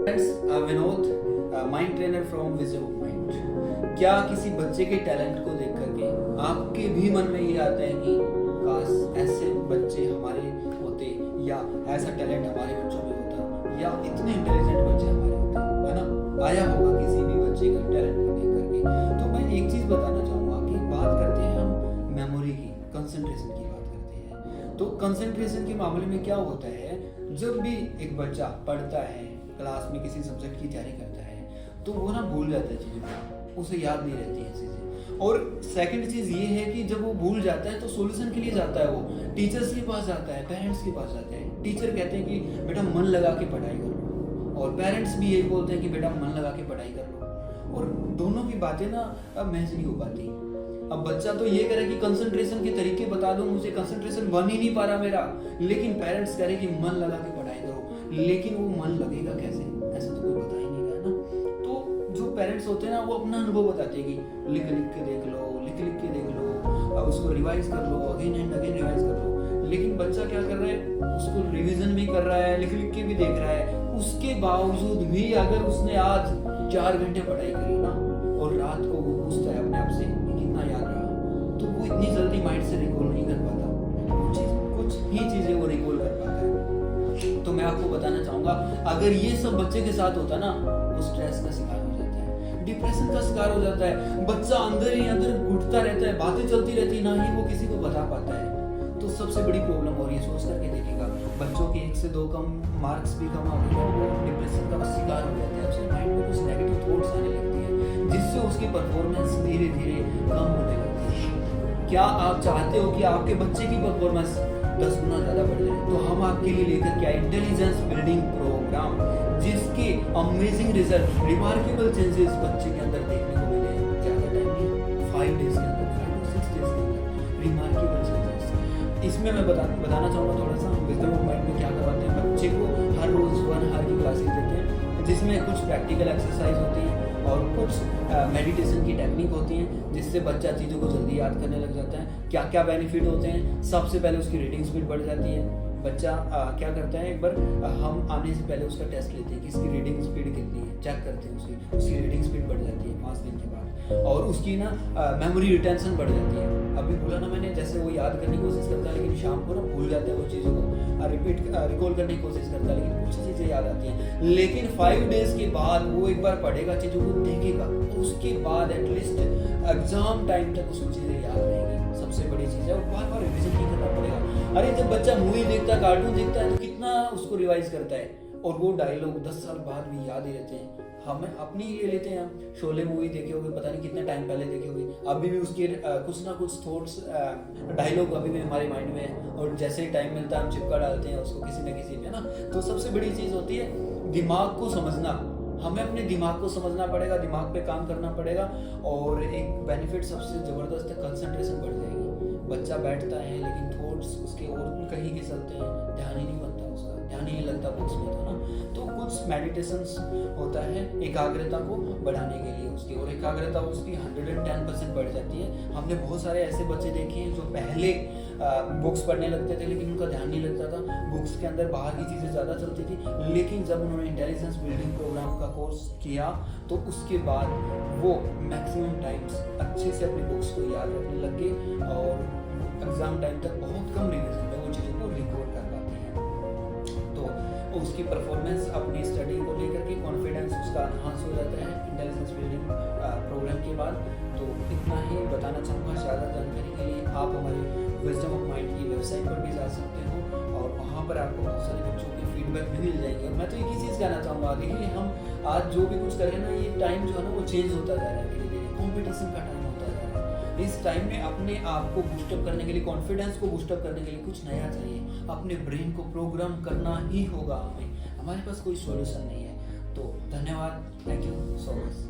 Vinod, mind trainer from wisdom of mind. क्या किसी बच्चे के टैलेंट को देख करके आपके भी मन में ये आता है कि काश ऐसे बच्चे हमारे होते, या ऐसा टैलेंट हमारे बच्चों में होता, या इतने इंटेलिजेंट बच्चे हमारे होते, है ना? आया होगा किसी भी बच्चे का टैलेंट को देख करके। तो मैं एक चीज बताना चाहूंगा कि बात करते हैं हम मेमोरी की, कंसंट्रेशन की बात करते हैं। तो कंसंट्रेशन के मामले में क्या होता है, जब भी एक बच्चा पढ़ता है, क्लास में किसी सब्जेक्ट की तैयारी करता है, तो वो ना भूल जाता है चीज़ें, उसे याद नहीं रहती है चीज़ें। और सेकंड चीज़ ये है कि जब वो भूल जाता है तो सॉल्यूशन के लिए जाता है, वो टीचर्स के पास जाता है, पेरेंट्स के पास जाता है। टीचर कहते हैं कि बेटा मन लगा के पढ़ाई करो, और पेरेंट्स भी यही बोलते हैं कि बेटा मन लगा के पढ़ाई कर लो। और दोनों की बातें ना अब मैच नहीं हो पाती। अब बच्चा तो ये करे कि कंसंट्रेशन के तरीके बता दो, मुझे कंसंट्रेशन बन ही नहीं पा रहा मेरा, लेकिन पेरेंट्स कह रहे कि मन लगा के पढ़ाई करो, लेकिन वो मन लगेगा कैसे, ऐसा तो कोई बता ही नहीं रहा ना। तो जो पेरेंट्स होते हैं ना, वो अपना अनुभव बताते हैं कि लिख लिख के देख लो, लिख लिख के देख लो, अब उसको रिवाइज कर लो, अगेन एंड अगेन रिवाइज कर लो। लेकिन बच्चा क्या कर रहा है, उसको रिवीजन भी कर रहा है, लिख लिख के भी देख रहा है, उसके बावजूद भी अगर उसने आज 4 घंटे पढ़ाई करी ना, और रात को वो पूछता है अपने आप से कितना याद रहा, तो वो इतनी जल्दी माइंड से रिकॉल नहीं कर पाता, कुछ ही चीजें वो रिकॉल कर पाता है। तो मैं आपको बताना चाहूंगा, अगर ये सब बच्चे के साथ होता ना, वो स्ट्रेस का शिकार हो जाता है, डिप्रेशन का शिकार हो जाता है, बच्चा अंदर ही अंदर घुटता रहता है, बातें चलती रहती, ना ही वो किसी को बता पाता है। तो सबसे बड़ी प्रॉब्लम हो रही है, सोच करके देखिएगा, बच्चों के 1 से 2 कम मार्क्स भी कम आ गए, वो डिप्रेशन का शिकार हो जाते हैं, उसके माइंड में कुछ नेगेटिव थॉट्स आने लगती है, जिससे उसकी परफॉर्मेंस धीरे धीरे कम होने लगती है। क्या आप चाहते हो कि आपके बच्चे की परफॉर्मेंस 10 गुना ज्यादा बढ़ जाए? तो हम आपके लिए लेकर के आए इंटेलिजेंस बिल्डिंग प्रोग्राम, जिसके अमेजिंग रिजल्ट, रिमार्केबल चेंजेस बच्चे के अंदर देखने को मिले हैं। ज्यादा टाइम नहीं, 5 डेज के अंदर, 5 to 6 डेज के अंदर रिमार्केबल चेंजेस। इसमें मैं बताना चाहूँगा थोड़ा सा विजडम ऑफ माइंड में क्या करवाते हैं। बच्चे को हर रोज 1 आवर की क्लासेस देते हैं, जिसमें कुछ प्रैक्टिकल एक्सरसाइज होती है और कुछ मेडिटेशन की टेक्निक होती हैं, जिससे बच्चा चीज़ों को जल्दी याद करने लग जाता है। क्या क्या बेनिफिट होते हैं? सबसे पहले उसकी रीडिंग स्पीड बढ़ जाती है। बच्चा क्या करता है, एक बार हम आने से पहले उसका टेस्ट लेते हैं कि इसकी रीडिंग स्पीड कितनी है, चेक करते हैं उसकी रीडिंग स्पीड बढ़ जाती है 5 दिन के बाद, और उसकी ना मेमोरी रिटेंशन बढ़ जाती है। अभी बोला ना मैंने, जैसे वो याद करने की कोशिश करता है, लेकिन शाम को ना भूल जाता है वो चीज़ों को, रिकॉल करने की कोशिश करता है, लेकिन कुछ चीज़ें याद आती हैं। लेकिन 5 डेज के बाद वो एक बार पढ़ेगा, चीज़ों को देखेगा, उसके बाद एटलीस्ट एग्जाम टाइम तक उसको चीज़ें याद रहेंगी। सबसे बड़ी चीज़ है, वो बार बार रिविजन नहीं करना पड़ेगा। अरे जब बच्चा मूवी देखता है, कार्टून देखता है, तो कितना उसको रिवाइज करता है, और वो डायलॉग 10 साल बाद भी याद ही रहते हैं। हमें अपनी ले लेते हैं, हम शोले मूवी देखे होंगे, पता नहीं कितने टाइम पहले देखे होंगे, अभी भी उसके कुछ ना कुछ थॉट्स, डायलॉग अभी भी हमारे माइंड में है, और जैसे ही टाइम मिलता है हम चिपका डालते हैं उसको किसी न किसी पे ना। तो सबसे बड़ी चीज़ होती है दिमाग को समझना। हमें अपने दिमाग को समझना पड़ेगा, दिमाग पे काम करना पड़ेगा, और एक बेनिफिट सबसे ज़बरदस्त है, कंसंट्रेशन बढ़ जाएगी। बच्चा बैठता है लेकिन थॉट्स उसके और कहीं के चलते हैं, ध्यान ही नहीं बनता उसका, ध्यान ही नहीं लगता बुक्स में, तो ना। तो कुछ मेडिटेशंस होता है एकाग्रता को बढ़ाने के लिए उसकी, और एकाग्रता उसकी 110% बढ़ जाती है। हमने बहुत सारे ऐसे बच्चे देखे हैं जो पहले बुक्स पढ़ने लगते थे, लेकिन उनका ध्यान नहीं लगता था, बुक्स के अंदर बाहर की चीज़ें ज़्यादा चलती थी। लेकिन जब उन्होंने इंटेलिजेंस बिल्डिंग प्रोग्राम का कोर्स किया, तो उसके बाद वो मैक्सिमम टाइम्स अच्छे से अपनी बुक्स को याद रखने लग गए, और एग्जाम टाइम तक बहुत कम रिविजन में वो चीज़ों को रिकॉर्ड कर पाते हैं। तो उसकी परफॉर्मेंस, अपनी स्टडी को लेकर के कॉन्फिडेंस उसका एनहांस हो जाता है इंटेलिजेंस बिल्डिंग प्रोग्राम के बाद। तो इतना ही बताना चाहूँगा। ज़्यादा जानकारी के लिए आप हमारे विजडम ऑफ माइंड की वेबसाइट पर भी जा सकते हो, और वहाँ पर आपको बहुत सारे बच्चों के फीडबैक भी मिल जाएंगे। और मैं तो एक ही चीज़ कहना चाहूँगा, देखिए हम आज जो भी कुछ कर रहे हैं ना, ये टाइम जो है ना वो चेंज होता जा रहा है, धीरे धीरे कॉम्पिटिशन का टाइम होता जा रहा है। इस टाइम में अपने आप को बूस्टअप करने के लिए, कॉन्फिडेंस को बूस्टअप करने के लिए कुछ नया चाहिए। अपने ब्रेन को प्रोग्राम करना ही होगा हमें, हमारे पास कोई सॉल्यूशन नहीं है। तो धन्यवाद, थैंक यू सो मच।